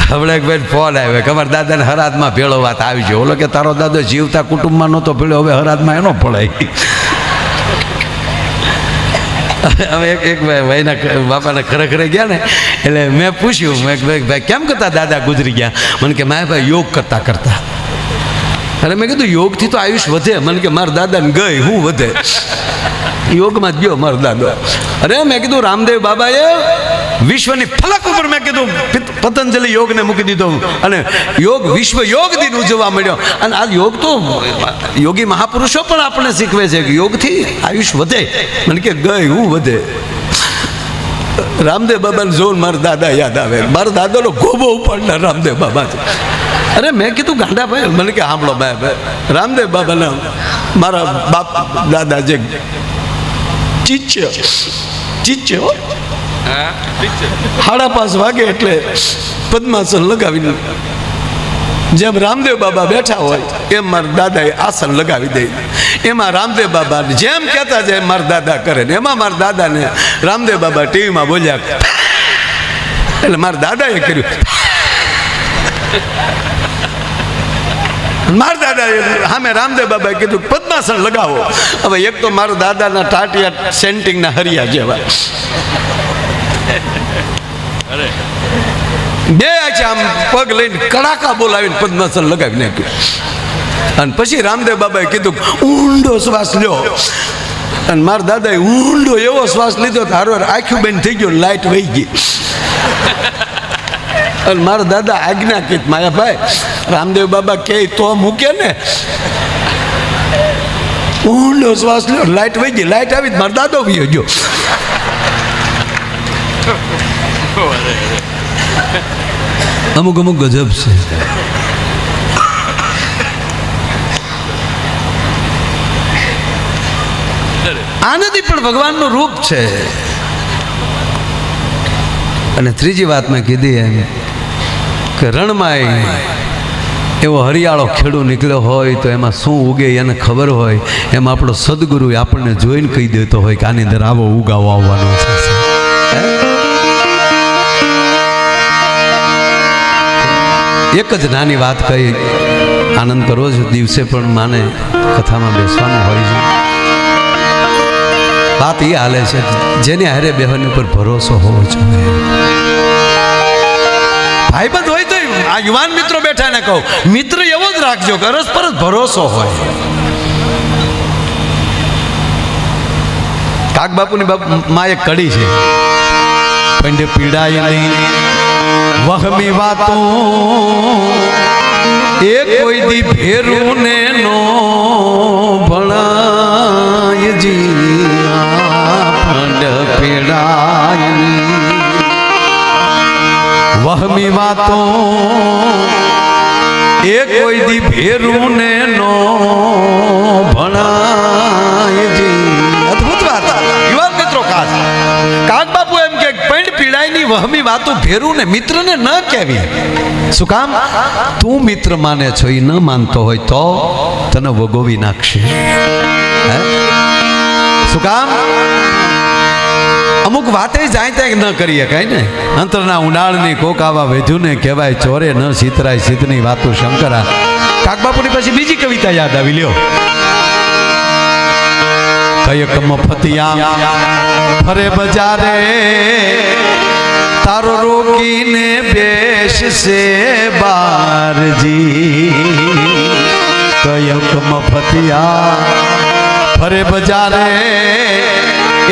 હમણાં એક ભાઈ ફોન આવ્યો કે અમારા દાદાને હરાદમાં ભેળો વાત આવી છે. ઓલો કે તારો દાદો જીવતા કુટુંબમાં નહોતો ભેળો, હવે હરાદમાં એનો પડાય. હવે એક ભાઈના બાપાને ખરેખર ગયા ને, એટલે મેં પૂછ્યું, મેં ભાઈ કેમ કરતા દાદા ગુજરી ગયા? મને કે મારા ભાઈ યોગ કરતા કરતા. અરે મેં કીધું યોગથી તો આયુષ વધે. મને કે મારા દાદાને ગઈ હું વધે, યોગમાં જ ગયો મારો દાદો. અરે મેં કીધું રામદેવ બાબાએ વિશ્વની ફલક ઉપર મેં કીધું પતંજલિ યોગને મૂકી દીધો અને યોગ વિશ્વ યોગ દિન ઉજવવા મળ્યો. અને આ યોગ તો યોગી મહાપુરુષો પણ આપણને શીખવે છે કે યોગથી આયુષ વધે. મને કે ગઈ હું વધે. રામદેવ બાબાને જોઈને મારા દાદા યાદ આવે. મારા દાદાનો ગોબો ઉપાડનાર રામદેવ બાબા છે. અરે મેં કીધું ગાંડા ભાઈ, મને કે સાંભળો ભાઈ, રામદેવ બાબાના મારા બાપ દાદા જે ચીચ્ય 5:30 વાગે એટલે પદ્માસન લગાવીને જેમ રામદેવ બાબા બેઠા હોય એમ મારા દાદાએ આસન લગાવી દે. એમાં રામદેવ બાબાને જેમ કહેતા જાય મારા દાદા કરે ને એમાં મારા દાદાને રામદેવ બાબા ટીવીમાં બોલ્યા એટલે મારા દાદાએ કર્યું. મારા દાદાએ સામે રામદેવ બાબાએ કીધું પદ્માસન લગાવો. હવે એક તો મારા દાદાના ટાટિયા સેન્ટિંગના હરિયા જેવા, બે આમ પગ લઈને કડાકા બોલાવીને પદ્માસન લગાવી નાખ્યું. અને પછી રામદેવ બાબાએ કીધું ઊંડો શ્વાસ લ્યો. અને મારા દાદાએ ઊંડો એવો શ્વાસ લીધો તો હારો આખું બંધ થઈ ગયો, લાઈટ વહી ગઈ. અને મારા દાદા આજ્ઞા કીધ માયાભાઈ રામદેવ બાબા કે તો મૂકે ને, ઊંડો શ્વાસ લ્યો, લાઈટ વહી ગઈ. લાઈટ આવી મારો દાદો વહી ગયો. અમુક ગજબ છે. આનંદી પણ ભગવાનનું રૂપ છે. અને ત્રીજી વાત મેં કીધી એમ કે રણમાં એવો હરિયાળો ખેડૂ નીકળ્યો હોય તો એમાં શું ઉગે એને ખબર હોય. એમાં આપણો સદગુરુ આપણને જોઈને કહી દેતો હોય કે આની અંદર આવો ઉગાવો આવવાનો છે. એક જ નાની વાત કહી આનંદ કરવો છે. દિવસે પણ માને કથામાં બેસવાનું હોય છે. વાત એ હાલે છે જેને હારે બેહવાની ઉપર ભરોસો હોવો જોઈએ. ભાઈબંધ હોય તો આ યુવાન મિત્રો બેઠા ને કહું, મિત્ર એવો જ રાખજો કે પરસ્પર ભરોસો હોય. કાક બાપુની માં એક કડી છે, પંડે પીડાય નહીં વહમી વાતો એ કોઈ દી ભેરું ને નો ભણાય જી. પંડ પીડાય વહમી વાતો એ કોઈ દી ભેરું ને નો ભણાય જી. અદ્ભુત વાત. યુવાન મિત્રો ખાસ કાક બાપુ એમ કે પંડ પીડાય ની વહમી વાતો ભેરું ને મિત્રને ન કહેવી. શું કામ? તું મિત્ર માને છો, એ ન માનતો હોય તો તને વગોવી નાખશે. શું કામ? અમુક વાતે જાય ત્યાં ન કરીએ કઈ ને. અંતરના ઉનાળની કોક આવા વેધુને કહેવાય ચોરે ન સીતરાય સીતની વાતો શંકરા. કાકબાપુની પછી બીજી કવિતા યાદ આવી લ્યો. કયક મફતિયા ફરે બજારે તારો રોકીને બેસશે બારજી. કયક મફતિયા ફરે બજારે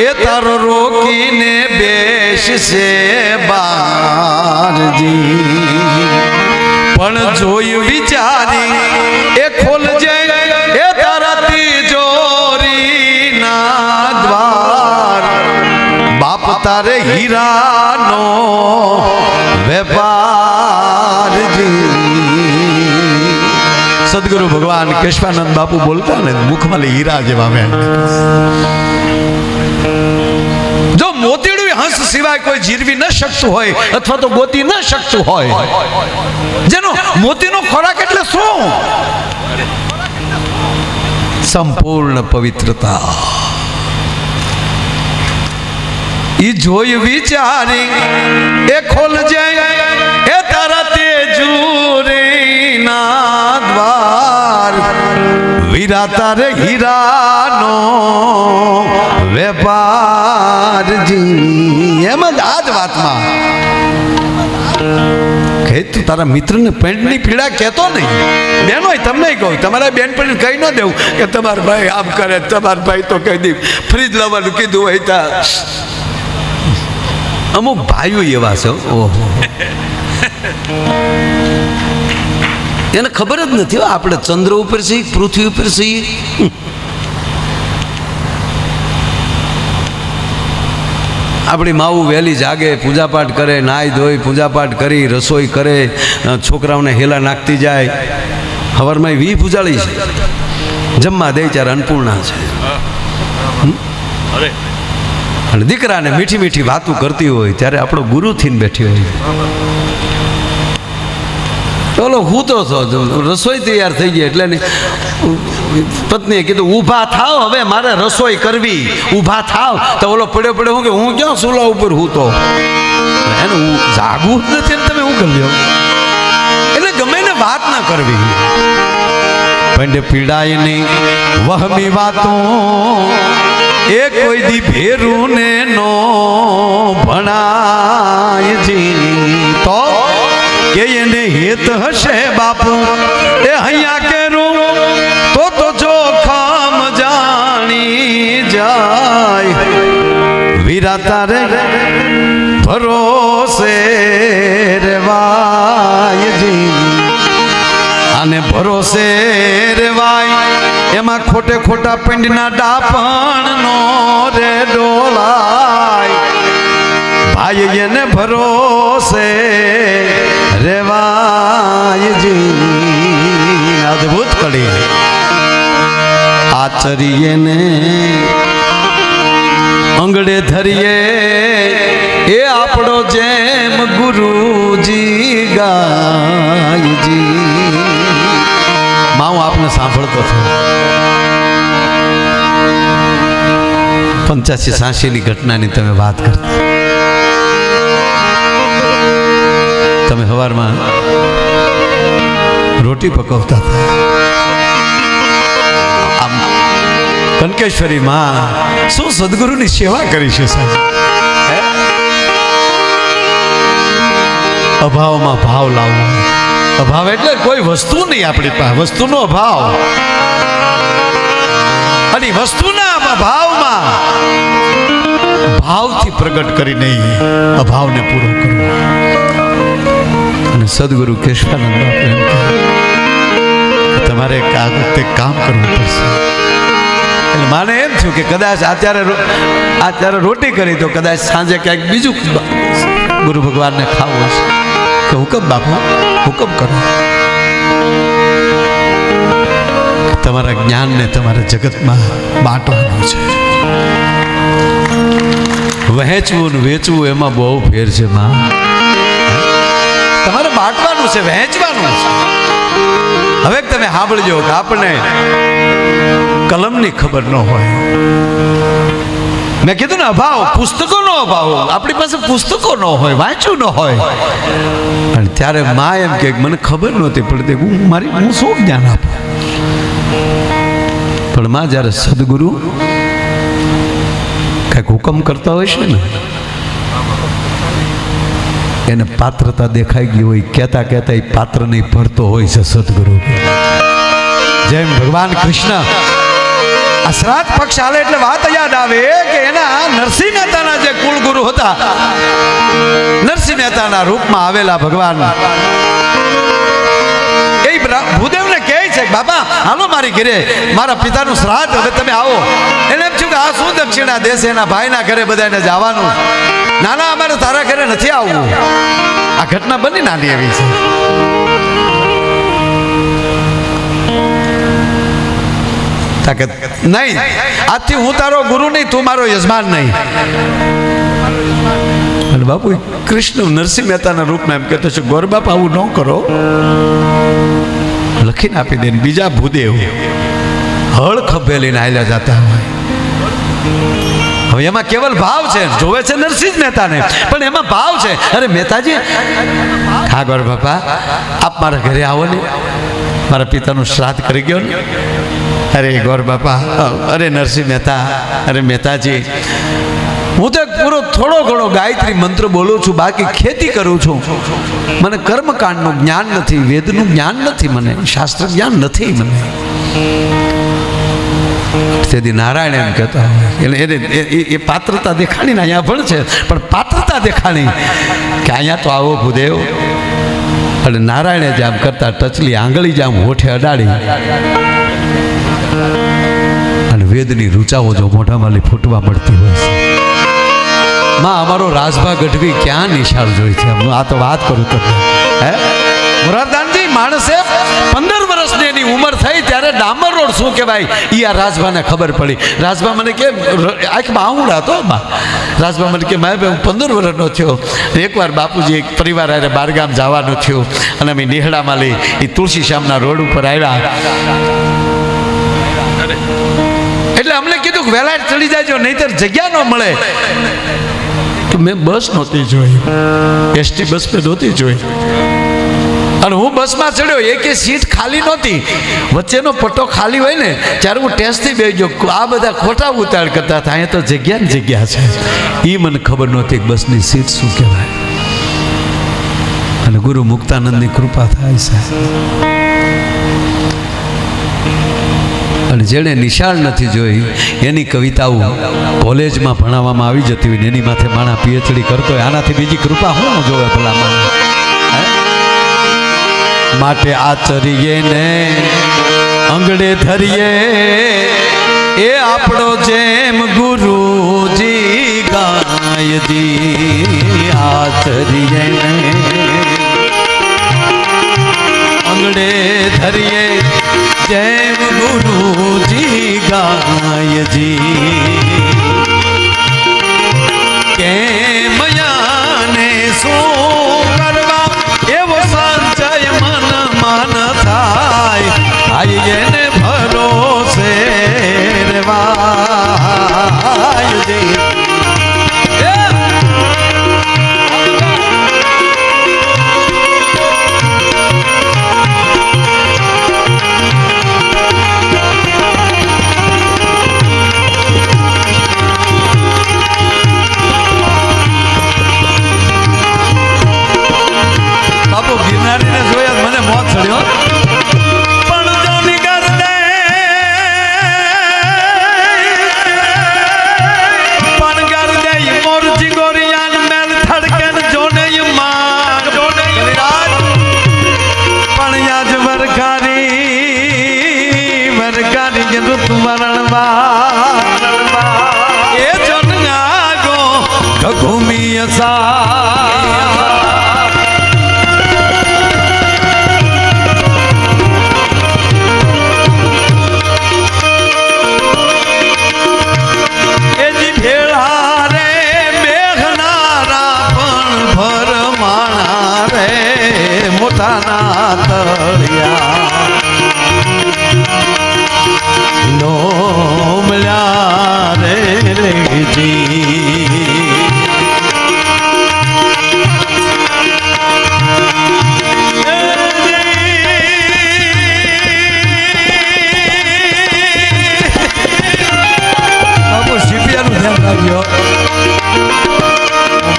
એ તારો રોકીને બેસશે બારજી. પણ જોયું વિચારી એ ખોલજે એ તારા તિજોરી ના દ્વાર. બાપ તારે હીરાનો વેપારજી. સદગુરુ ભગવાન કેશવાનંદ બાપુ બોલતા ને મુખમાં હીરા જેવા મેં. જો મોતીડું હંસ સિવાય કોઈ જીરવી ન શકતું હોય અથવા તો ગોતી ન શકતું હોય, જેનો મોતીનો ખોરાક એટલે શું? સંપૂર્ણ પવિત્રતા. ઈ જોઈ વિચારી એ ખોલજે એ તારા તે વીરા તારે હીરાનો વેપારજી એમ જ આ જ વાતમાં કે તું તારા મિત્રને પેન્ટની પીડા કહેતો નહીં. બેનો તમને કહું, તમારા બેન પણ કહી ન દેવું કે તમારા ભાઈ આમ કરે, તમારા ભાઈ તો કહી દે ફ્રીજ લાવવાનું કીધું હોય તા. અમુક ભાઈઓ એવા છે, ઓહો, એને ખબર જ નથી આપણે ચંદ્ર ઉપર છીએ, પૃથ્વી ઉપર છીએ. આપણી માવું વહેલી જાગે, પૂજાપાઠ કરે, નાહી ધોઈ પૂજાપાઠ કરી, રસોઈ કરે, છોકરાઓને હેલા નાખતી જાય. સવારમાં વી પૂજાળી છે, જમવા દે ત્યારે અન્નપૂર્ણા છે. અને દીકરાને મીઠી મીઠી વાતો કરતી હોય ત્યારે આપણો ગુરુ થઈને બેઠી હોય. બોલો હું તો રસોઈ તૈયાર થઈ ગઈ એટલે પત્નીએ કીધું ઊભા થાવ, હવે મારે રસોઈ કરવી, ઊભા થાવ. તો ઓલો પડ્યો પડ્યો હું કે હું ક્યાં સુલા ઉપર હું તો એને જાગવું જ નથી ને તમે હું કરી લ્યો. એટલે ગમે ને વાત ના કરવી. પણ પીડાય નહીં વહમી વાતો એ કોઈ દી ભેરું ને નો ભણાય જી. તો કે એને હેત હશે બાપુ એ હૈયા કેરું તો જોખમ જાણી જાય. વીરા તારે ભરોસે રેવાયજી, અને ભરોસે રેવાય એમાં ખોટે ખોટા પિંડના ડાપણ નો રે ડોલાય. ભાઈ એને ભરોસે રેવાયજી. અદભુત કડી આચરીએ ને અંગડે ધરીએ એ આપણો જેમ ગુરુજી ગાયજી. માં હું આપને સાંભળતો હતો 85-86 ઘટનાની તમે વાત કરતા. તમે સવારમાં રોટી પકવતા હતા, આમ કનકેશ્વરી માં શું સદગુરુની સેવા કરી છે સાહેબ. અભાવમાં ભાવ લાવવો. અભાવ એટલે કોઈ વસ્તુ નહીં આપણી પાસે, વસ્તુનો અભાવ. અને વસ્તુના અભાવમાં ભાવથી પ્રગટ કરી નહીં અભાવને પૂરો કરવો. અને સદગુરુ કેશવાનંદ બાપુ એમ કહે તમારે કામ કરવું પડશે. એટલે માને એમ થયું કે કદાચ અત્યારે રોટી કરી તો કદાચ સાંજે ક્યાંક બીજું ગુરુ ભગવાનને ખાવું હશે. કે હુકમ બાપા, હુકમ કરો. તમારા જ્ઞાનને તમારા જગતમાં બાંટવાનું છે. વહેંચવું ને વેચવું એમાં બહુ ફેર છે માં. તમારે બાંટવાનું છે, વહેંચવાનું છે. હવે તમે સાંભળજો કે આપણને કલમની ખબર ન હોય. મેં કીધું ને અભાવ, પુસ્તકોનો અભાવ. આપણી પાસે પુસ્તકો ન હોય, વાંચ્યું ન હોય. અને ત્યારે માં એમ કે મને ખબર નહોતી પડતી હું શું જ્ઞાન આપું. પણ માં જ્યારે સદગુરુ કંઈક હુકમ કરતા હોય છે ને એને પાત્રતા દેખાઈ ગઈ હોય, કહેતા કહેતા એ પાત્ર નહીં ભરતો હોય છે સદગુરુ. જેમ ભગવાન કૃષ્ણ આ શ્રાદ્ધ પક્ષ આલે એટલે વાત યાદ આવે કે એના નરસિંહ મહેતાના જે કુળગુરુ હતા, નરસિંહ મહેતાના રૂપમાં આવેલા ભગવાન એ ભૂદેવને કહે છે બાપા હાલો મારી ઘરે, મારા પિતાનું શ્રાદ્ધ, હવે તમે આવો. એને એમ થયું કે આ શું દક્ષિણા દેશે, એના ભાઈના ઘરે બધાને જવાનું. નાના અમારે તારા ઘરે નથી આવવું. આ ઘટના બની નાની એવી છે. નહીં, આજથી હું તારો ગુરુ નહીં, તું મારો યજમાન નહીં. અને બાપુ કૃષ્ણ નરસિંહ મહેતાના રૂપમાં એમ કહેતો છે ગોર બાપ આવું ન કરો, લખીને આપી દે. બીજા ભૂદેવ હળ ખભે લઈને આવેલા જતા હોય. હવે એમાં કેવલ ભાવ છે, જોવે છે નરસિંહ મહેતાને પણ એમાં ભાવ છે. અરે મહેતાજી, હા ગોર બાપા આપ મારા ઘરે આવો ને. મારા પિતાનું શ્રાદ્ધ કરી ગયો ને, અરે ગોર બાપા, અરે નરસિંહ મહેતા, અરે મહેતાજી, હું તો પૂરો થોડો ઘણો ગાયત્રી મંત્ર બોલું છું, બાકી ખેતી કરું છું. મને કર્મકાંડનું જ્ઞાન નથી, વેદનું જ્ઞાન નથી, મને શાસ્ત્ર જ્ઞાન નથી મને. તેથી નારાયણ એમ કહેતા હોય એટલે એ પાત્રતા દેખાણીને અહીંયા પણ છે, પણ પાત્રતા દેખાણી કે અહીંયા તો આવો ભૂદેવ. એટલે નારાયણે જ આમ કરતા ટચલી આંગળી જ આમ હોઠે અડાડી અને વેદની રૂચાઓ જો મોઢામાં ફૂટવા મળતી હોય છે. માં અમારો રાજભા ગઢવી ક્યાં નિશાળ જોઈ છે. આ તો વાત કરું તમને. હે મુરારદાનજી, માણસે 15 વર્ષની એની ઉંમર થઈ ત્યારે ડામર રોડ શું કહેવાય એ આ રાજભાને ખબર પડી. રાજભા મને કે આંખમાં આંગળા હતો બા. રાજભા મને કે મારે હું 15 વર્ષનો થયો, એકવાર બાપુજી એક પરિવાર આરે બારગામ જવાનું થયું અને અમે નિહળામાં લઈ એ તુલસી શ્યામના રોડ ઉપર આવ્યા. એટલે અમને કીધું કે વહેલા ચડી જાજો નહીંતર જગ્યા ન મળે. તો મેં બસ નહોતી જોઈ, એસટી બસ પે નહોતી જોઈ, અને હું બસમાં ચડ્યો, એકે સીટ ખાલી નહોતી. વચ્ચેનો પટ્ટો ખાલી હોય ને ત્યારે હું ટેસ્ટથી બેસી ગયો. આ બધા ખોટા ઉતાળ કરતા હતા, અહીંયા તો જગ્યા ને જગ્યા છે. એ મને ખબર નહોતી કે બસની સીટ શું કહેવાય. અને ગુરુ મુક્તાનંદની કૃપા થાય છે. અને જેણે નિશાળ નથી જોઈ એની કવિતાઓ કોલેજમાં ભણાવવામાં આવી જતી હોય ને એની માથે માણા પીએચડી કરતો હોય, આનાથી બીજી કૃપા હું જોવે ભલા. માટે આચરીએ ને અંગડે ધરીએ એ આપણો જેમ ગુરુજી ગાયજી. આચરીએ ને અંગડે ધરીએ જેમ ગુરુજી ગાયજી. કેમ યાને શું કરવા એવો સંચય મન મન થાય, આઈએ ને ભરોસે રેવાયજી.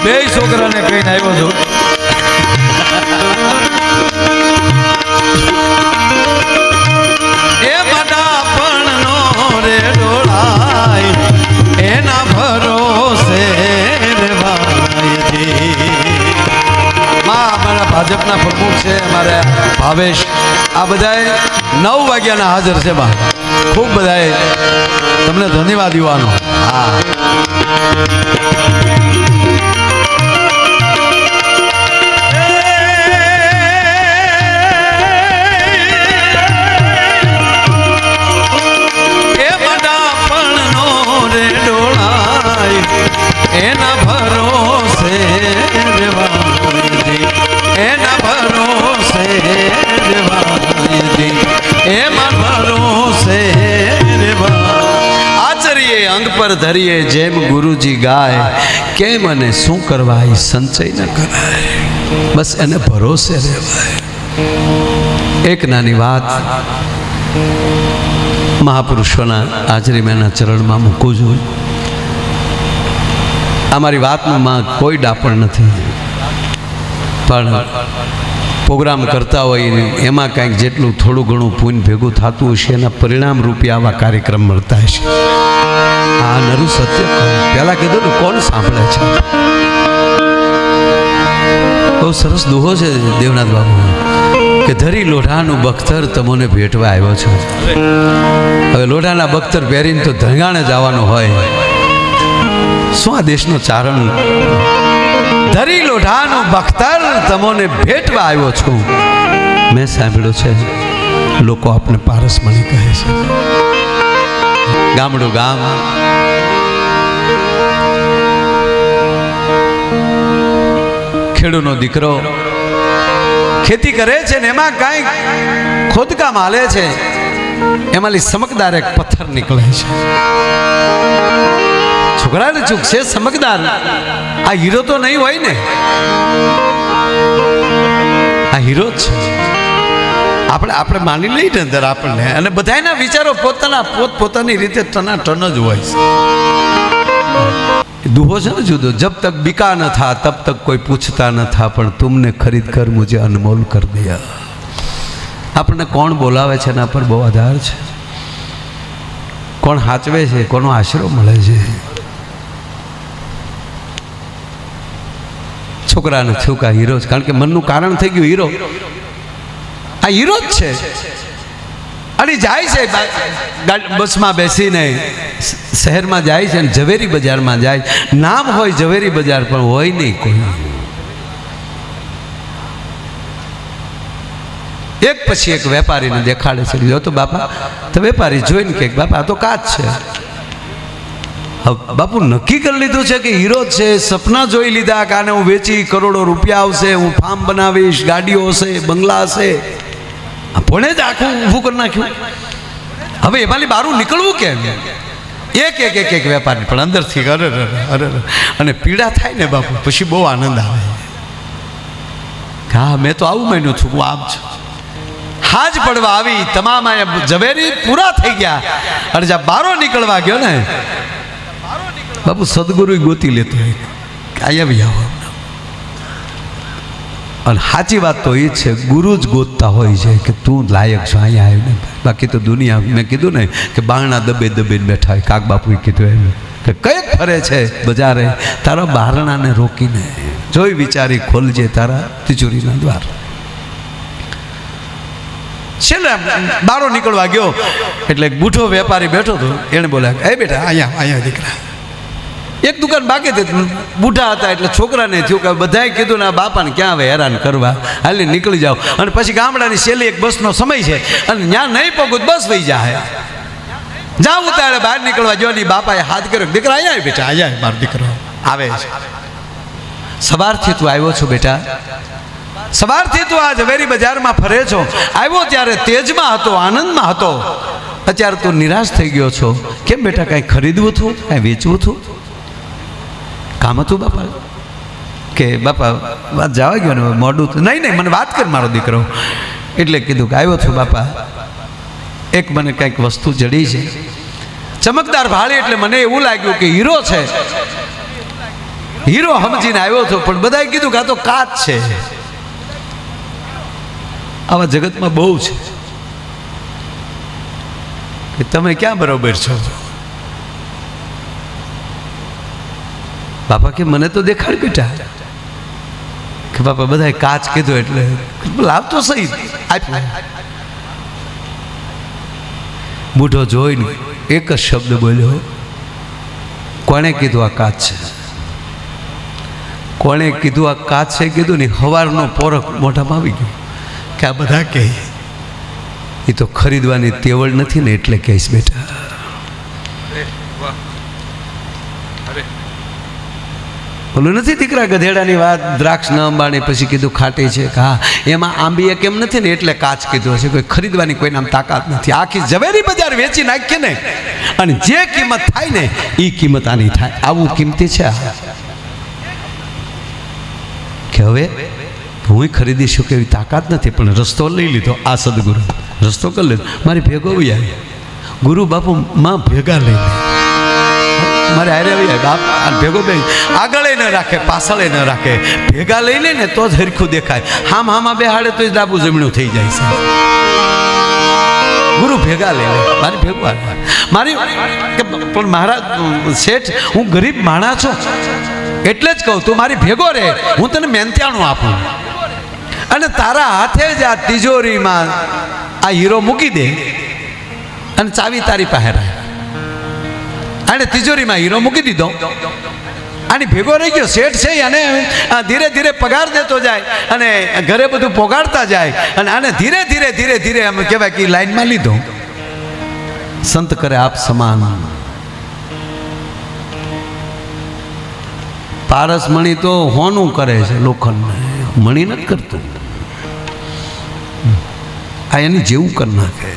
બે છોકરાને કહીને આવ્યો છું. એ બધા પણ નો રે ડોળાય એના ભરોસે અમારા ભાજપના પ્રમુખ છે અમારે ભાવેશ, આ બધાએ 9 વાગ્યાના હાજર છે બા. ખૂબ બધાએ તમને ધન્યવાદ યુવાનો. હા એના ભરોસે એના ભરોસે એમાં ભરોસે આચરીએ અંગ પર ધરીએ જેમ ગુરુજી ગાય. કેમ અને શું કરવા એ સંચય ન કરાય, બસ એને ભરોસે રહેવાય. એક નાની વાત મહાપુરુષોના હાજરીમાંના ચરણમાં મૂકું છું. અમારી વાતમાં કોઈ ડાપણ નથી, પણ પ્રોગ્રામ કરતા હોય એમાં કાંઈક જેટલું થોડું ઘણું પુણ્ય ભેગું થતું હશે એના પરિણામ રૂપે આવા કાર્યક્રમ મળતા હશે. આ નરું સત્ય પહેલાં કીધું ને, કોણ સાંભળે છે? બહુ સરસ દુહો છે દેવનાથ બાબુ કે ધરી લોઢાનું બખ્તર તમોને ભેટવા આવ્યો છો. હવે લોઢાના બખ્તર પહેરીને તો ધણગાણે જવાનું હોય. શું આ દેશનો ચારણ? ધરી લોઢાનું બખ્તર તમોને ભેટવા આવ્યો છું. મેં સાંભળ્યું છે લોકો આપને પારસમણી કહે છે. ગામડું ગામ, ખેડૂનો દીકરો ખેતી કરે છે ને એમાં કાંઈક ખોદકામ હાલે છે, એમાંથી સમકદાર એક પથ્થર નીકળે છે. છોકરાને ચૂક છે સમકદાર, આ હીરો તો નહીં હોય ને, આ હીરો જ છે. આપણે માની લઈએ ને અંદર આપણને, અને બધાના વિચારો પોતપોતાની રીતે ટનાટન જ હોય છે. દુહો છે ને જુદો, જબ તક बिका न था तब तक कोई पूछता न था, પણ तुमने खरीद कर मुझे अनमोल कर दिया. આપણને કોણ બોલાવે છે એના પર બહુ આધાર છે. કોણ હાચવે છે, કોનો આશરો મળે છે. છોકરાને થયું કે હીરો છે, કારણ કે મનનું કારણ થઈ ગયું હીરો. આ હીરો જ છે. અને જાય છે બસમાં બેસીને, શહેરમાં જાય છે ને ઝવેરી બજારમાં જાય. નામ હોય ઝવેરી બજાર, પણ હોય નહીં કોઈ. એક પછી એક વેપારીને દેખાડે છે. જો તો બાપા, તો વેપારી જોઈને કે બાપા આ તો કાચ છે. બાપુ નક્કી કરી લીધું છે કે હીરો છે. સપના જોઈ લીધા કે આને હું વેચી કરોડો રૂપિયા આવશે, હું ફાર્મ બનાવીશ, ગાડીઓ હશે, બંગલા હશે. ભણે જ આખું ઊભું કરી નાખ્યું. હવે એમાંથી બહાર નીકળવું કેમ? એક વેપારી પણ અંદરથી અરે અરે અને પીડા થાય ને બાપુ, પછી બહુ આનંદ આવે. હા, મેં તો આવું માન્યું છું, હું આમ છું. હાજ પડવા આવી, તમામ ઝવેરી પૂરા થઈ ગયા, અને જ્યાં બારો નીકળવા ગયો ને બાપુ, સદગુરુ ગોતી લેતો અહીંયા બી આવો. અને સાચી વાત તો એ જ છે, ગુરુ જ ગોતતા હોય છે કે તું લાયક છો અહીંયા આવ્યું ને. બાકી તો દુનિયા, મેં કીધું ને કે બારણા દબીને બેઠા હોય. કાક બાપુએ કીધું એમ કે કંઈક ફરે છે બજારે, તારા બારણાને રોકીને જોઈ વિચારી ખોલજે તારા તિજોરીના દ્વાર. છેલ્લે બારો નીકળવા ગયો એટલે એક બૂઢો વેપારી બેઠો હતો. એણે બોલ્યા, એ બેટા અહીંયા દીકરા. એક દુકાન બાકી હતી, બૂઢા હતા એટલે છોકરાને થયું કે બધાએ કીધું ને આ બાપાને ક્યાં આવે હેરાન કરવા, હાલી નીકળી જાઓ. અને પછી ગામડાની છેલ્લી એક બસનો સમય છે અને ત્યાં નહીં પગું બસ વહી જાય. જાવ ઉતારે બહાર નીકળવા જો ની બાપાએ હાથ કર્યો, દીકરા અહીંયા બેટા, અહીંયા મારો દીકરો આવે છે. સવારથી તું આવ્યો છો બેટા, સવારથી તું આ ઝવેરી બજારમાં ફરે છો. આવ્યો ત્યારે તેજમાં હતો, આનંદમાં હતો. અત્યારે તું નિરાશ થઈ ગયો છો. કેમ બેટા, કાંઈ ખરીદવું હતું, કાંઈ વેચવું હતું, કામ હતું બાપા? કે બાપા વાત જવા ગયો ને મોડું. નહીં મને વાત કર મારો દીકરો. એટલે કીધું કે આવ્યો છું બાપા, એક મને કંઈક વસ્તુ જડી છે, ચમકદાર ભાળી, એટલે મને એવું લાગ્યું કે હીરો છે. હીરો સમજીને આવ્યો છો, પણ બધાએ કીધું કે આ તો કાચ છે. આવા જગતમાં બહુ છે કે તમે ક્યાં બરોબર છો. બાપા કે મને તો દેખાડ બેટા. કે બાપા બધાએ કાચ કીધું એટલે લાવ તો સહી આપ્યું. બૂઢો જોઈને એક જ શબ્દ બોલ્યો, કોણે કીધું આ કાચ છે? કોણે કીધું આ કાચ છે? કીધું ને હવારનો પોરખ મોઢામાં આવી ગયો કે આ બધા કહે એ તો ખરીદવાની તેવડ નથી ને એટલે કહીશ બેટા. બોલું નથી દીકરા ગધેડાની વાત, દ્રાક્ષ ન અંબાણી પછી કીધું ખાટી છે. હા, એમાં આંબીએ કેમ નથી ને એટલે કાચ કીધું હશે. કોઈ ખરીદવાની કોઈને આમ તાકાત નથી. આખી ઝવેરી બજાર વેચી નાખીએ ને, અને જે કિંમત થાય ને એ કિંમત આની થાય. આવું કિંમતી છે કે હવે હું ખરીદી શકું એવી તાકાત નથી, પણ રસ્તો લઈ લીધો. આ સદગુરુ રસ્તો કરી લીધો, મારી ભેગો આવી આવી. ગુરુ બાપુ માં ભેગા લઈ લે, મારે હારે આવી જાય. બાપ ભેગો બે આગળ ન રાખે, પાછળ ન રાખે, ભેગા લઈ લે ને તો જ હરખું દેખાય. હામાં બેહાડે તો જ ડાબુ જમણું થઈ જાય છે. ગુરુ ભેગા લઈ લે, મારી ભેગું મારી. પણ મારા શેઠ, હું ગરીબ માણા છું એટલે જ કહું, તું મારી ભેગો રહે, હું તને મહેનતાણું આપું. અને તારા હાથે જ આ તિજોરીમાં આ હીરો મૂકી દે અને ચાવી તારી પાસે રહે. અને તિજોરીમાં હીરો મૂકી દીધો, આની ભેગો રહી ગયો. શેઠ છે અને ધીરે ધીરે પગાર દેતો જાય અને ઘરે બધું પોગાડતા જાય. અને આને ધીરે ધીરે ધીરે ધીરે એમ કહેવાય કે લાઈનમાં લીધો. સંત કરે આપ સમાન. પારસ મણી તો હોનું કરે છે, લોખંડ મણી નથી કરતું. આ એની જેવું કરી નાખે.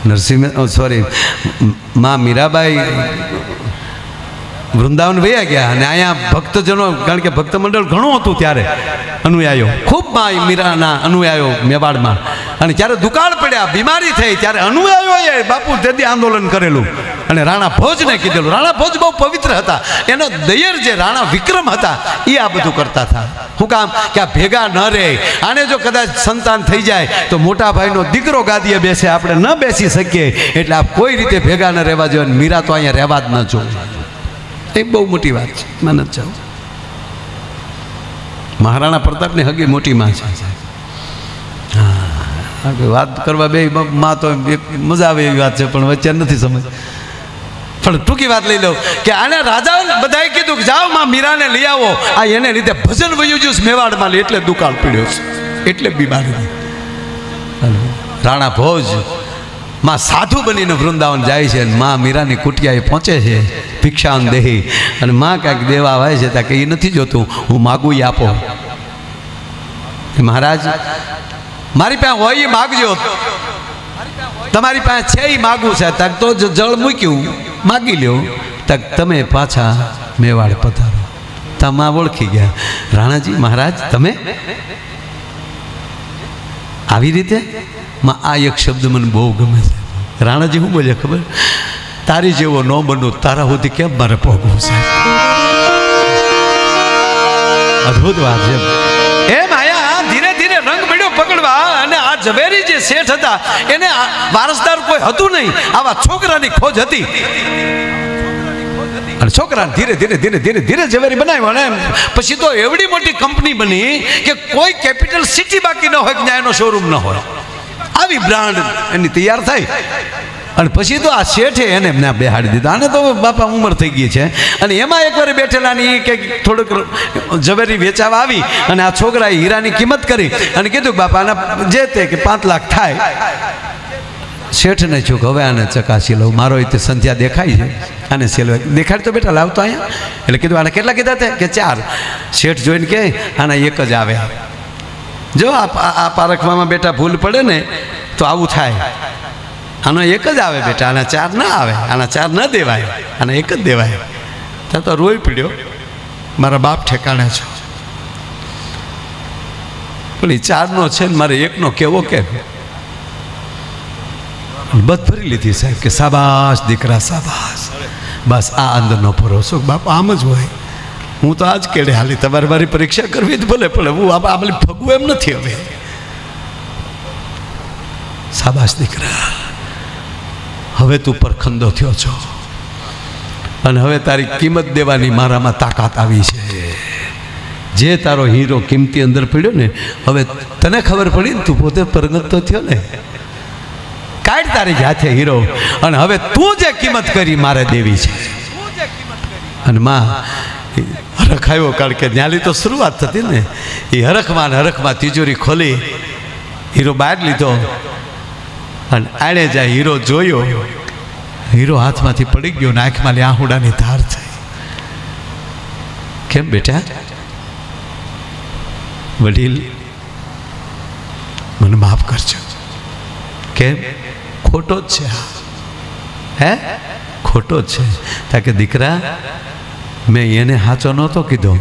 નરસિંહ સોરી માં મીરાબાઈ વૃંદાવન વયા ગયા અને અહીંયા ભક્તજનો, કારણ કે ભક્ત મંડળ ઘણું હતું ત્યારે અનુયાયો, ખૂબ માં મીરાના અનુયાયો મેવાડમાં. અને ત્યારે દુકાળ પડ્યા, બીમારી થઈ, ત્યારે અનુયાયોએ બાપુ તેથી આંદોલન કરેલું અને રાણા ભોજને કીધેલું. રાણા ભોજ બહુ પવિત્ર હતા, એનો દયર જે રાણા વિક્રમ હતા એ આ બધું કરતા હતા. શું કામ કે આ ભેગા ન રહે. આને જો કદાચ સંતાન થઈ જાય તો મોટા ભાઈનો દીકરો ગાદીએ બેસે, આપણે ન બેસી શકીએ. એટલે આ કોઈ રીતે ભેગા ન રહેવા જોઈએ. મીરા તો અહીંયા રહેવા જ ન જોઈએ. એ બહુ મોટી વાત છે. મને જ જાઉં, મહારાણા પ્રતાપની હગી મોટી માં છે. હા, વાત કરવા બે માં તો મજા આવે એવી વાત છે, પણ વચ્ચે નથી સમજ. પણ ટૂંકી વાત લઈ લઉં કે આને રાજા બધાએ કીધું કે જાઓ માં મીરાને લઈ આવો. આ એને લીધે ભજન વયું જ્યું મેવાડમાં, એટલે દુકાળ પડ્યો છે, એટલે બીમારી. રાણા ભોજ માં સાધુ બનીને વૃંદાવન જાય છે. માં મીરાની કુટિયાએ પહોંચે છે, ભિક્ષાન દેહી. અને માં કાંઈક દેવા આવે છે ત્યાં કે એ નથી જોતું, હું માગું એ આપો. મહારાજ મારી પાસે હોય એ માગજો, તમારી પાસે છે એ માગું છે. તક તો જળ મૂક્યું, માગી લ્યો. તક તમે પાછા મેવાડ પધારો. તમા ઓળખી ગયા, રાણાજી મહારાજ તમે આવી રીતે. માં આ એક શબ્દ મને બહુ ગમે છે. રાણાજી શું બોલે ખબર? તારી જેવો ન બનવું, તારા સુધી કેમ મારે પહોંચવું છે. અદભુત વાત છે. એમ આયા ધીરે ધીરે રંગ મળ્યો પકડવા. અને આ ઝવેરી જે શેઠ હતા એને વારસદાર કોઈ હતું નહીં, આવા છોકરાની ખોજ હતી. અને છોકરાને ધીરે ધીરે ધીરે ધીરે ધીરે ઝવેરી બનાવ્યો. અને પછી તો એવડી મોટી કંપની બની કે કોઈ કેપિટલ સિટી બાકી ન હોય કે ત્યાં એનો શોરૂમ ન હોય. આવી બ્રાન્ડ એની તૈયાર થઈ. અને પછી તો આ શેઠે એને એમને બેહાડી દીધા. આને તો બાપા ઉંમર થઈ ગઈ છે. અને એમાં એકવાર બેઠેલાની કે થોડુંક ઝવેરી વેચાવા આવી અને આ છોકરાએ હીરાની કિંમત કરી અને કીધું કે બાપા આના જે તે કે 5 લાખ થાય. શેઠને છું કે હવે આને ચકાસી લઉં, મારો એ સંધ્યા દેખાય છે, આને સેલવા દેખાડ તો બેટા લાવતો અહીંયા. એટલે કીધું આને કેટલા કીધા તે કે 4. શેઠ જોઈને કે આના એક જ આવે. જો આ પારખવામાં બેટા ભૂલ પડે ને તો આવું થાય. આનો એક જ આવે બેટા, આના 4 ના આવે, આના 4 ન દેવાય, આના એક જ દેવાય. ત્યાં તો રોઈ પડ્યો, મારા બાપ ઠેકાણે છો, પણ એ 4નો છે ને મારે 1નો કેવો કે બધ ભરી લીધી સાહેબ કે શાબાશ દીકરા શાબાશ. બસ આ અંદરનો ભરોસો બાપ આમ જ હોય. હું તો આજ કેડે હાલી, તમારે મારી પરીક્ષા કરવી જ ભલે, પણ હું આમ ફગવું એમ નથી. હવે શાબાશ દીકરા, હવે તું પરખંદો થયો છો અને હવે તારી કિંમત દેવાની મારામાં તાકાત આવી છે. જે તારો હીરો કિંમતી અંદર પડ્યો ને, હવે તને ખબર પડી ને, તું પોતે પરગત તો થયો ને. કાઢ તારી જાતે હીરો, અને હવે તું જે કિંમત કરી મારે દેવી છે. અને માં હરખ આવ્યો, કારણ કે ન્યાલી તો શરૂઆત થતી ને. એ હરખમાં તિજોરી ખોલી, હીરો બહાર લીધો અને આણે જાય હીરો જોયો. હીરો હાથમાંથી પડી ગયો ને આંખમાં આહુડાની ધાર થઈ. કેમ બેટા? વડીલ મને માફ કરજો. કેમ? ખોટો જ છે. હે ખોટો જ છે. તાકે દીકરા મેં એને સાચો નહોતો કીધો,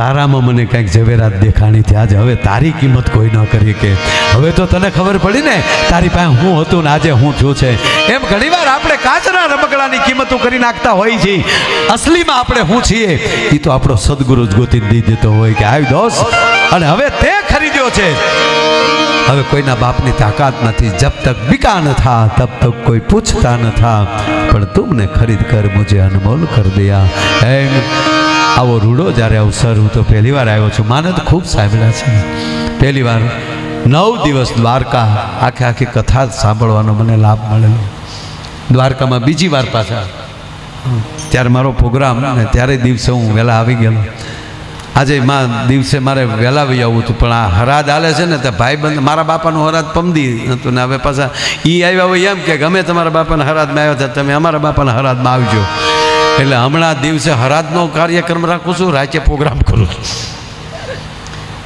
તારામાં મને કંઈક ઝવેરાત દેખાણી છે. આજે હવે તારી કિંમત કોઈ ન કરી કે. હવે તો તને ખબર પડી ને તારી પાસે હું હતું ને આજે હું છું છે. એમ ઘણીવાર આપણે કાચના રમકડાની કિંમતો કરી નાખતા હોય છીએ. અસલીમાં આપણે શું છીએ એ તો આપણો સદગુરુ જ ગોતી દઈ દેતો હોય કે આવી દોસ્ત અને હવે તે ખરીદ્યો છે. હવે કોઈના બાપની તાકાત નથી. જબ તક બિકા ન થા તબ તક કોઈ પૂછતા ન થા પણ તુમને ખરીદ કર મુજે અનમોલ કર દિયા. એમ આવો રૂડો જ્યારે અવસર હું તો પહેલી વાર આવ્યો છું. માને તો ખૂબ સાંભળ્યા છે. પહેલી વાર 9 દિવસ દ્વારકા આખી કથા સાંભળવાનો મને લાભ મળેલો. દ્વારકામાં બીજી વાર પાછા ત્યારે મારો પ્રોગ્રામ ને ત્યારે દિવસે હું વહેલા આવી ગયેલો. આજે દિવસે મારે વહેલા આવી આવવું હતું પણ આ હરાદ હાલે છે ને તો ભાઈબંધ મારા બાપાનું હરાદ પમદી હતું ને હવે પાછા એ આવ્યા હોય એમ કે અમે તમારા બાપાના હરાદમાં આવ્યા હતા તમે અમારા બાપાના હરાદમાં આવજો. એટલે હમણાં દિવસે હરાદનો કાર્યક્રમ રાખું છું, રાતે પ્રોગ્રામ કરું છું.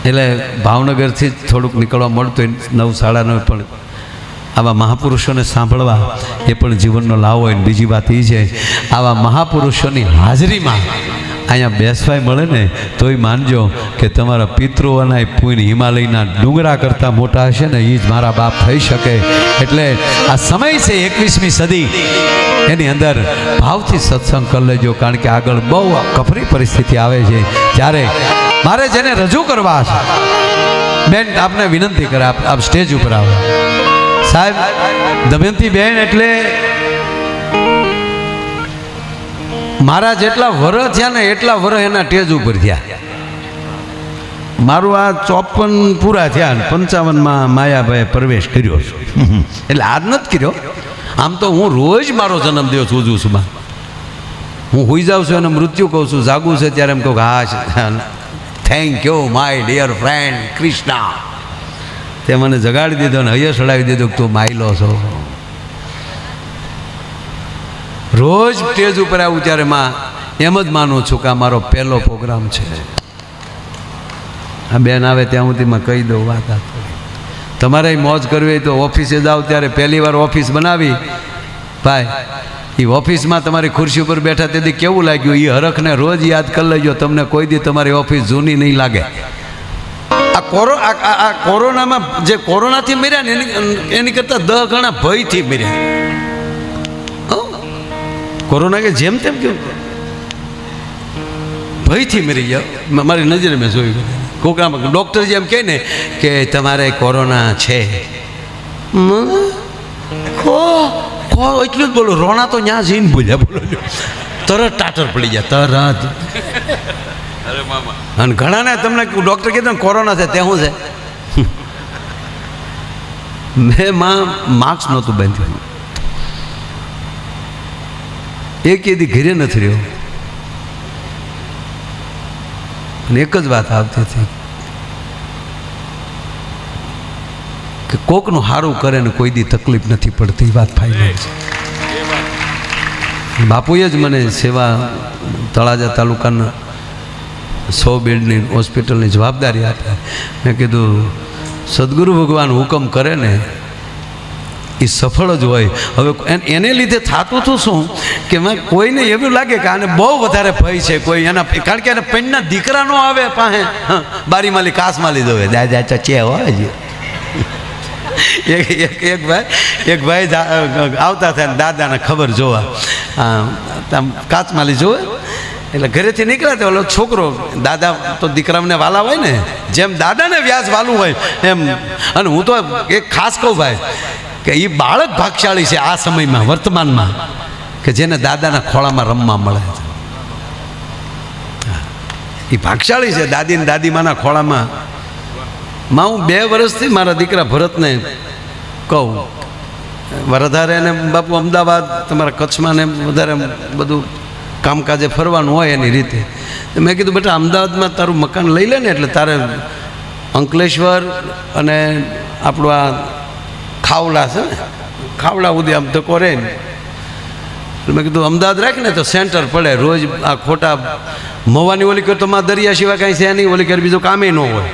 એટલે ભાવનગરથી જ થોડુંક નીકળવા મળતું 9, 9:30 પણ આવા મહાપુરુષોને સાંભળવા એ પણ જીવનનો લાવો હોય. બીજી વાત એ છે આવા મહાપુરુષોની હાજરીમાં અહીંયા બેસવાય મળે ને તોય માનજો કે તમારા પિતૃઓના પુણ્ય હિમાલયના ડુંગરા કરતાં મોટા હશે ને એ જ મારા બાપ થઈ શકે. એટલે આ સમય છે 21મી સદી એની અંદર ભાવથી સત્સંગ કરી લેજો કારણ કે આગળ બહુ કફરી પરિસ્થિતિ આવે છે. ત્યારે મારે જેને રજૂ કરવા છે બેન આપને વિનંતી કરે આપ સ્ટેજ ઉપર આવો. સાહેબ દમયંતી બેન એટલે મારા જેટલા વરસ થયા ને એટલા વરસ એના સ્ટેજ ઉપર થયા. મારું આ 54 પૂરા થયા 55માં માયાભાઈએ પ્રવેશ કર્યો છે. એટલે આજ નથી કર્યો. આમ તો હું રોજ મારો જન્મદિવસ ઉજવું છું. હું હોઈ જાઉં છું અને મૃત્યુ કહું છું. જાગું છે ત્યારે એમ કહું હા thank you my dear friend Krishna. તે મને જગાડી દીધો ને હૈયે ચડાવી દીધો કે તું માયલો છો. રોજ સ્ટેજ ઉપર આવું ત્યારે એમ જ માનું છું કે આ મારો પહેલો પ્રોગ્રામ છે. આ બેન આવે ત્યાં સુધીમાં કહી દઉં વાત. તમારે મોજ કરવી હોય તો ઓફિસે જાઓ ત્યારે પહેલી વાર ઓફિસ બનાવી ભાઈ એ ઓફિસમાં તમારી ખુરશી ઉપર બેઠા તેથી કેવું લાગ્યું એ હરખને રોજ યાદ કરી લેજો. તમને કોઈ દી તમારી ઓફિસ જૂની નહીં લાગે. આ કોરોનામાં જે કોરોનાથી મર્યા ને એની કરતાં 10 ગણા ભયથી મર્યા. કોરોના કે જેમ તેમ કેવું ભયથી મરી ગયા. મારી નજરે મેં જોયું કોકરામાં ડૉક્ટર જેમ કહે ને કે તમારે કોરોના છે એટલું જ બોલો. રોણા તો ત્યાં જઈને બોલ્યા બોલો તરત ટાટર પડી ગયા તરત. અને ઘણાને તમને ડૉક્ટર કીધું કોરોના છે તે શું છે. મેં માસ્ક નહોતું બાંધ્યું. એક એદી ઘરે નથી રહ્યો. અને એક જ વાત આવતી હતી કે કોકનું સારું કરે ને કોઈ દી તકલીફ નથી પડતી. વાત ફાઇનલ છે. બાપુએ જ મને સેવા તળાજા તાલુકાના 100 બેડની હોસ્પિટલની જવાબદારી આપી. મેં કીધું સદગુરુ ભગવાન હુકમ કરે ને એ સફળ જ હોય. હવે એને લીધે થતું હતું શું કે મેં કોઈને એવું લાગે કે આને બહુ વધારે ભય છે કોઈ એના કારણ કે એને પેણના દીકરા નો આવે પાસે બારીમાં લી કાચમાં લીધો હોય દાદા ચચે હોય જ. એક ભાઈ આવતા થાય દાદાને ખબર જોવા કાચમાં લી જોવે એટલે ઘરેથી નીકળ્યા તો ઓલો છોકરો દાદા તો દીકરાને વાલા હોય ને જેમ દાદાને વ્યાજ વાલું હોય એમ. અને હું તો એક ખાસ કહું ભાઈ કે એ બાળક ભાગશાળી છે આ સમયમાં વર્તમાનમાં કે જેને દાદાના ખોળામાં રમવા મળે. એ ભાગશાળી છે દાદીને દાદીમાના ખોળામાં. હું 2 વર્ષથી મારા દીકરા ભરતને કહું વધારે ને બાપુ અમદાવાદ તમારા કચ્છમાં ને વધારે બધું કામકાજે ફરવાનું હોય એની રીતે. મેં કીધું બેટા અમદાવાદમાં તારું મકાન લઈ લે ને એટલે તારે અંકલેશ્વર અને આપણું આ ખાવડા છે ને ખાવડા સુધી આમ ધક્કો રહે ને મેં કીધું અમદાવાદ રાખ ને તો સેન્ટર પડે. રોજ આ ખોટા મવાની ઓલી કર તો માં દરિયા સિવાય કાંઈ છે નહીં. ઓલી કર બીજું કામે ન હોય.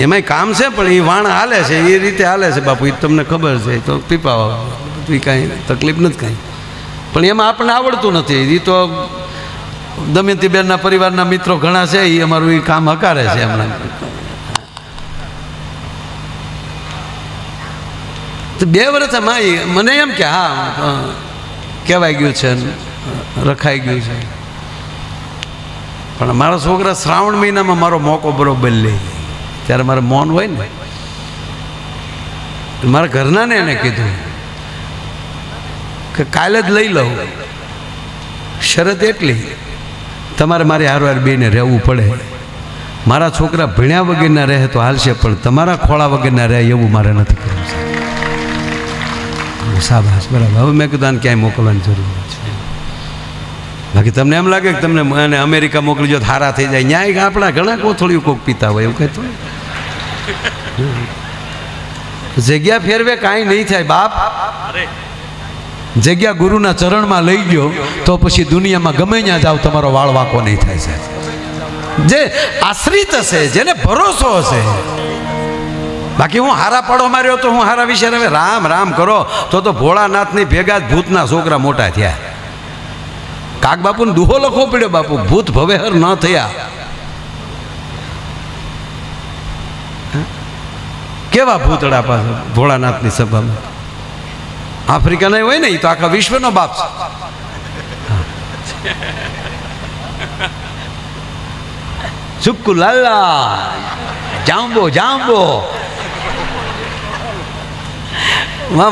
એમાંય કામ છે પણ એ વાણ હાલે છે એ રીતે હાલે છે બાપુ. એ તમને ખબર છે તો પીપા એ કાંઈ તકલીફ નથી કાંઈ. પણ એમાં આપણને આવડતું નથી. એ તો દમયંતીબેનના પરિવારના મિત્રો ઘણા છે, એ અમારું એ કામ હકારે છે હમણાં. તો 2 વર્ષમાં મને એમ કે હા કહેવાય ગયું છે, રખાઈ ગયું છે. પણ મારા છોકરા શ્રાવણ મહિનામાં મારો મોકો બરોબર લે, ત્યારે મારે મૌન હોય ને. મારા ઘરનાને એને કીધું કે કાલે જ લઈ લઉં, શરત એટલી તમારે મારી હારવાર બેને રહેવું પડે. મારા છોકરા ભણ્યા વગરના રહે તો હાલશે, પણ તમારા ખોળા વગરના રહે એવું મારે નથી કરવું. શાબાશ, બરાબર. હવે મેં કીધું આને ક્યાંય મોકલવાની જરૂર છે. બાકી તમને એમ લાગે કે તમને એને અમેરિકા મોકલી જો હારા થઈ જાય, ન્યાય આપણા ઘણા કોથળીઓ કોક પીતા હોય એવું કહેતું. જગ્યા ફેરવે કાંઈ નહીં થાય બાપ. જગ્યા ગુરુના ચરણમાં લઈ ગયો તો પછી દુનિયામાં ગમે ત્યાં જાવ તમારો વાળ વાંકો નહીં થાય સાહેબ. જે આશ્રિત હશે, જેને ભરોસો હશે. બાકી હું હારા પાડો માર્યો તો હું હારા વિશે હવે રામ રામ કરો તો ભોળાનાથની ભેગા જ ભૂતના છોકરા મોટા થયા. કાક બાપુને દુહો લખવો પડ્યો, બાપુ ભૂત ભવેહર ન થયા. કેવા ભૂતડા પાસે ભોળાનાથની સભામાં. આફ્રિકાના હોય ને, એ તો આખા વિશ્વનો બાપ છે. સુક્કુ લાલા જાંબો જાંબો.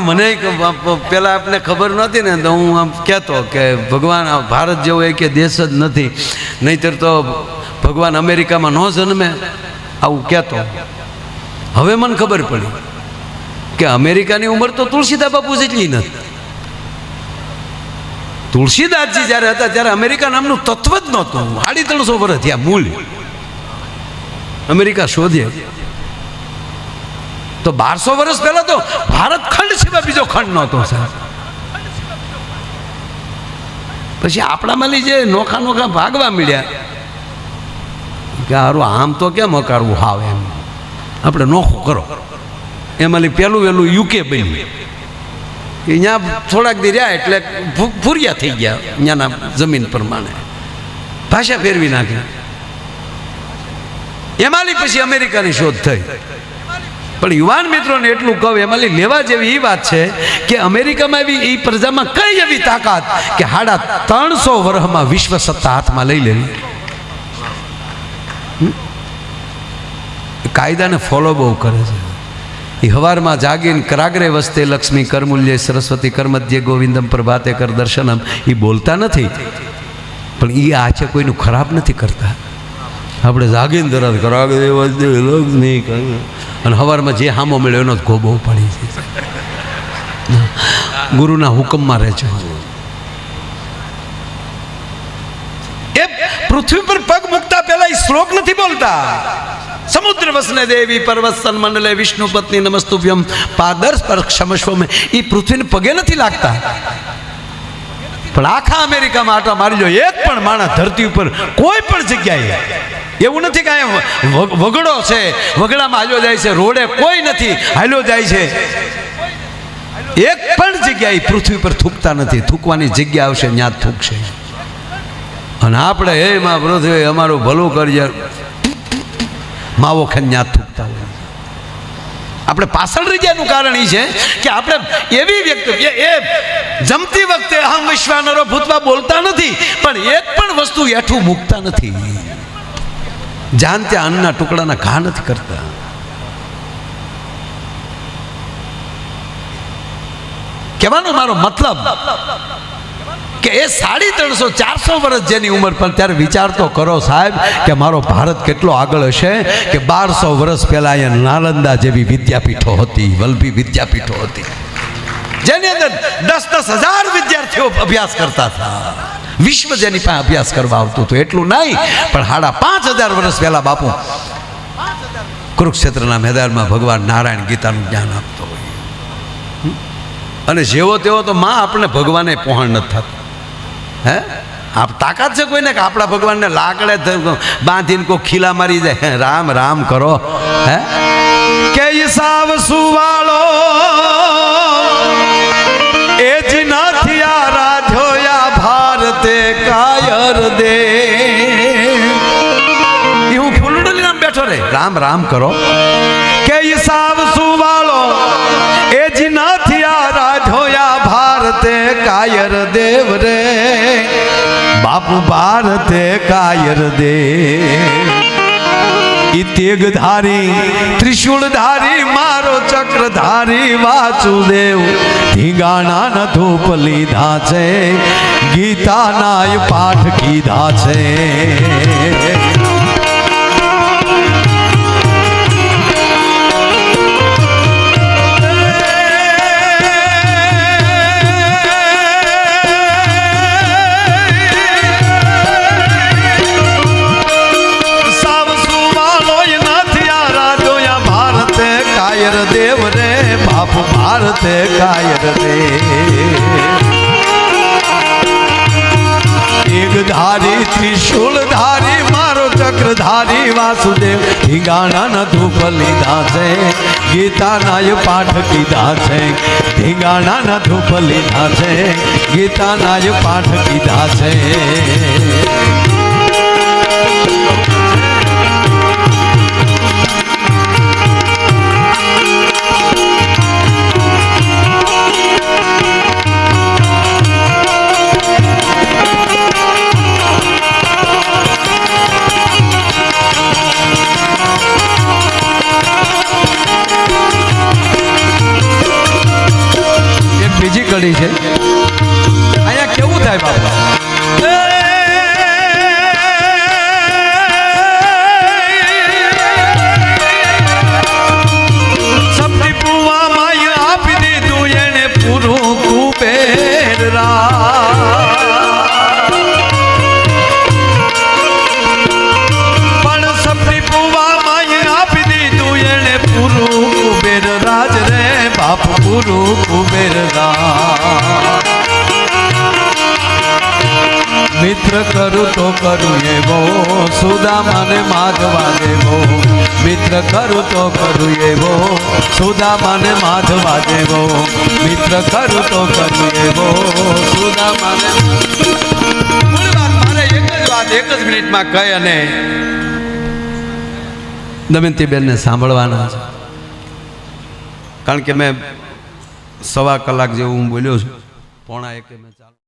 મને પેલા આપને ખબર નહોતી ને, તો હું આમ કહેતો કે ભગવાન ભારત જેવો એક દેશ જ નથી, નહીતર તો ભગવાન અમેરિકામાં ન જન્મે, આવું કહેતો. હવે મને ખબર પડી કે અમેરિકાની ઉંમર તો તુલસીદાસ બાપુ જેટલી નથી. તુલસીદાસજી જ્યારે હતા ત્યારે અમેરિકા નામનું તત્વ જ નહોતું. 350 વર્ષ થયા મૂળ અમેરિકા શોધીએ તો 1200 વર્ષ પહેલા તો ભારત ખંડ સિવાય બીજો ખંડ નહોતો સાહેબ. પછી આપણામાં જે નોખા નોખા ભાગવા મળ્યા કે હારું આમ તો કેમ અકારવું હાવ, એમ આપણે નોખું કરો. એમાં પહેલું વહેલું યુકે બન્યું. અહીંયા થોડાક દી રહ્યા એટલે ભૂરિયા થઈ ગયા અહીંયાના જમીન પ્રમાણે, ભાષા ફેરવી નાખી. એમાં પછી અમેરિકાની શોધ થઈ. પણ યુવાન મિત્રોને એટલું કહું, એમાં લેવા જેવી એ વાત છે કે અમેરિકામાં એવી એ પ્રજામાં કઈ એવી તાકાત કે 350 વર્ષમાં વિશ્વ સત્તા હાથમાં લઈ લેવી. કાયદાને ફોલો બહુ કરે છે. એ હવારમાં જાગીને કરાગ્રે વસ્તે લક્ષ્મી કરમૂલ્ય સરસ્વતી કરમધ્ય ગોવિંદમ પ્રભાતે કર દર્શનમ, એ બોલતા નથી, પણ એ આ છે કોઈનું ખરાબ નથી કરતા. આપણે જાગીને તરત કરાગ્રે વસ્તે લક્ષ્મી અને હવારમાં જે હામો મળ્યો એનો જ ગોબો પડી છે. ગુરુના હુકમમાં રહેજો. એ પૃથ્વી પર પગ મૂકતા પહેલા એ શ્લોક નથી બોલતા. સમુદ્ર વસને દેવી પર્વત સન મંડલે વિષ્ણુ પત્ની નમસ્તુભ્યમ પાદર્શ પર ક્ષમસ્વ. એ પૃથ્વીને પગે નથી લાગતા. પણ આખા અમેરિકામાં આટા મારી લો, એક પણ માણસ ધરતી ઉપર કોઈ પણ જગ્યાએ એવું નથી કે વગડો છે, વગડામાં હાલ્યો જાય છે, રોડે કોઈ નથી હાલ્યો જાય છે. એક પણ જગ્યાએ પૃથ્વી પર થૂકતા નથી. થૂકવાની જગ્યા આવશે ત્યાં જ થૂકશે. અને આપણે એમાં પૃથ્વી અમારું ભલું કરજે માવો ખાઈને ત્યાં થૂકતા હોય. આપણે પાછળ રહી જવાનું કારણ એ છે કે આપણે એવી વ્યક્તિ એ જમતી વખતે અહમ વિશ્વાનરો ભૂતવા બોલતા નથી, પણ એક પણ વસ્તુ એઠું મૂકતા નથી. જાન ત્યાં અન્નના ટુકડાના ઘા નથી કરતા. કહેવાનો મારો મતલબ કે એ 350-400 વર્ષ જેની ઉંમર, પણ ત્યારે વિચાર તો કરો સાહેબ કે મારો ભારત કેટલો આગળ હશે કે 1200 વર્ષ પહેલા અહીંયા નાલંદા જેવી વિદ્યાપીઠો હતી, વલ્લભી વિદ્યાપીઠો હતી, જેની અંદર 10,000 વિદ્યાર્થીઓ અભ્યાસ કરતા હતા. વિશ્વ જેની પાસે અભ્યાસ કરવા આવતું હતું. એટલું નહીં, પણ 5,500 વર્ષ પહેલા બાપુ કુરુક્ષેત્રના મેદાનમાં ભગવાન નારાયણ ગીતાનું જ્ઞાન આપતો હોય. અને જેવો તેવો તો માં આપણે ભગવાને પહોંચ નથી થતું. હે આપ તાકાત છે કોઈને કે આપણા ભગવાનને લાકડે બાંધીને કોઈ ખીલા મારી જાય? રામ રામ કરો. હે કે સાવ સુવાળો એ જ નથી આ રાજોયા ભારતે કાયર દે. બેઠો રે રામ રામ કરો કે હિસાબ સુવાળો એ જ નથી આ રાધોયા ભારતે કાયર દેવ રે બાપુ ભારતે કાયર દેવ ઈ તેગધારી ત્રિશુળધારી મારો ચક્રધારી વાસુદેવ ધીંગાણા ન ધૂપ લીધા છે ગીતાના પાઠ કીધા છે દેવ રે બાપુ ભારતે કાયર દેવ ધારી ત્રિશુળધારી મારો ચક્રધારી વાસુદેવ ધીંગાણા ન ધૂપ લીધા છે ગીતાના પાઠ કીધા છે ધીંગાણા ન ધૂપ લીધા છે ગીતાના પાઠ કીધા છે બીજી કડી છે અહીંયા કેવું થાય બાપા સપની પુવા માય આપી દીધું એને પૂરું કુબેર પણ સપની પુવા માય આપી દીધું એને પૂરું કુબેર રાજ રે બાપ પૂરું કુબેર મિત્ર કરું તો કરું એવો સુદામાને માધવા દેવો મિત્ર કરું તો કરું એવો સુદામાને માધવા દેવો મિત્ર કરું તો કરું એવો સુદામાને મારે એક જ મિનિટમાં કહી અને દમયંતીબેનને સાંભળવાના છે કારણ કે મેં 1.25 કલાક જેવું હું બોલ્યો છું 1:45 મેં